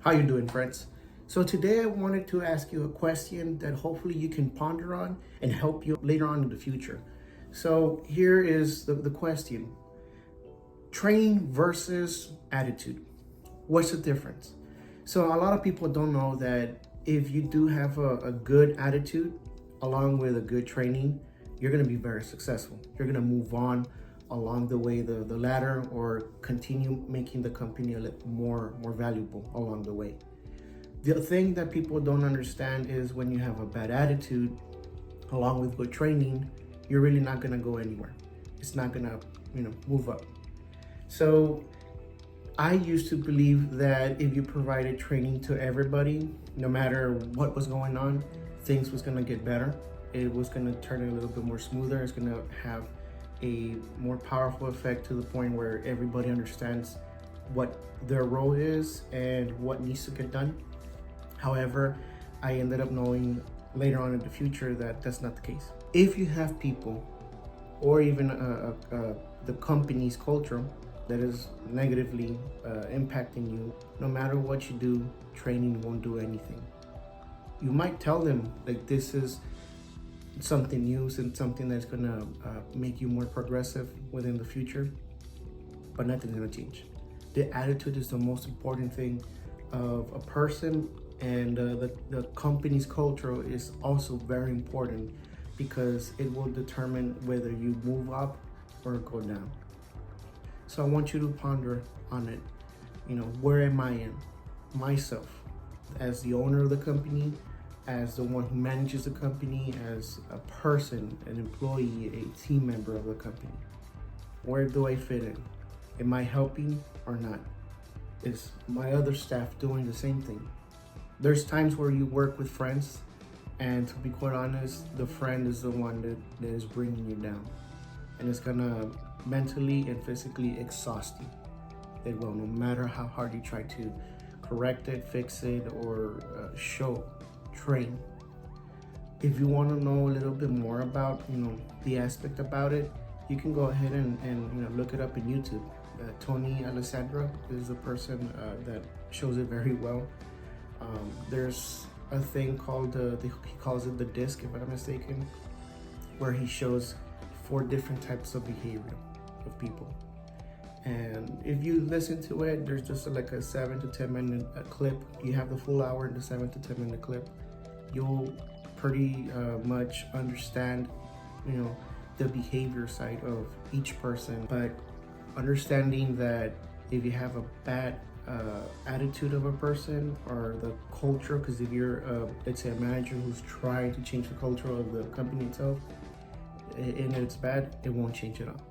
How you doing, friends? So today I wanted to ask you a question that hopefully you can ponder on and help you later on in the future. So here is the question. Training versus attitude. What's the difference? So a lot of people don't know that if you do have a good attitude along with a good training, you're going to be very successful. You're going to move on along the way, the ladder, or continue making the company a little more valuable along the way. The thing that people don't understand is when you have a bad attitude along with good training, you're really not going to go anywhere. It's not going to move up. So I used to believe that if you provided training to everybody, no matter what was going on, things was going to get better. It was going to turn a little bit more smoother. It's going to have a more powerful effect to the point where everybody understands what their role is and what needs to get done. However, I ended up knowing later on in the future that that's not the case. If you have people or even the company's culture that is negatively impacting you, no matter what you do, training won't do anything. You might tell them like this is something new and something that's gonna make you more progressive within the future, but nothing's gonna change. The attitude is the most important thing of a person, and the company's culture is also very important because it will determine whether you move up or go down. So I want you to ponder on it. Where am I in myself as the owner of the company, as the one who manages the company, as a person, an employee, a team member of the company? Where do I fit in? Am I helping or not? Is my other staff doing the same thing? There's times where you work with friends, and to be quite honest, the friend is the one that is bringing you down, and it's gonna mentally and physically exhaust you. It will, no matter how hard you try to correct it, fix it, or train. If you want to know a little bit more about the aspect about it, you can go ahead and look it up in YouTube. Tony Alessandra is the person that shows it very well. There's a thing called he calls it the disc, if I'm not mistaken, where he shows 4 different types of behavior of people. And if you listen to it, there's just like a 7 to 10 minute clip. You have the full hour in the 7 to 10 minute clip. You'll pretty much understand, the behavior side of each person. But understanding that if you have a bad attitude of a person or the culture, because if you're, let's say, a manager who's trying to change the culture of the company itself, and it's bad, it won't change at all.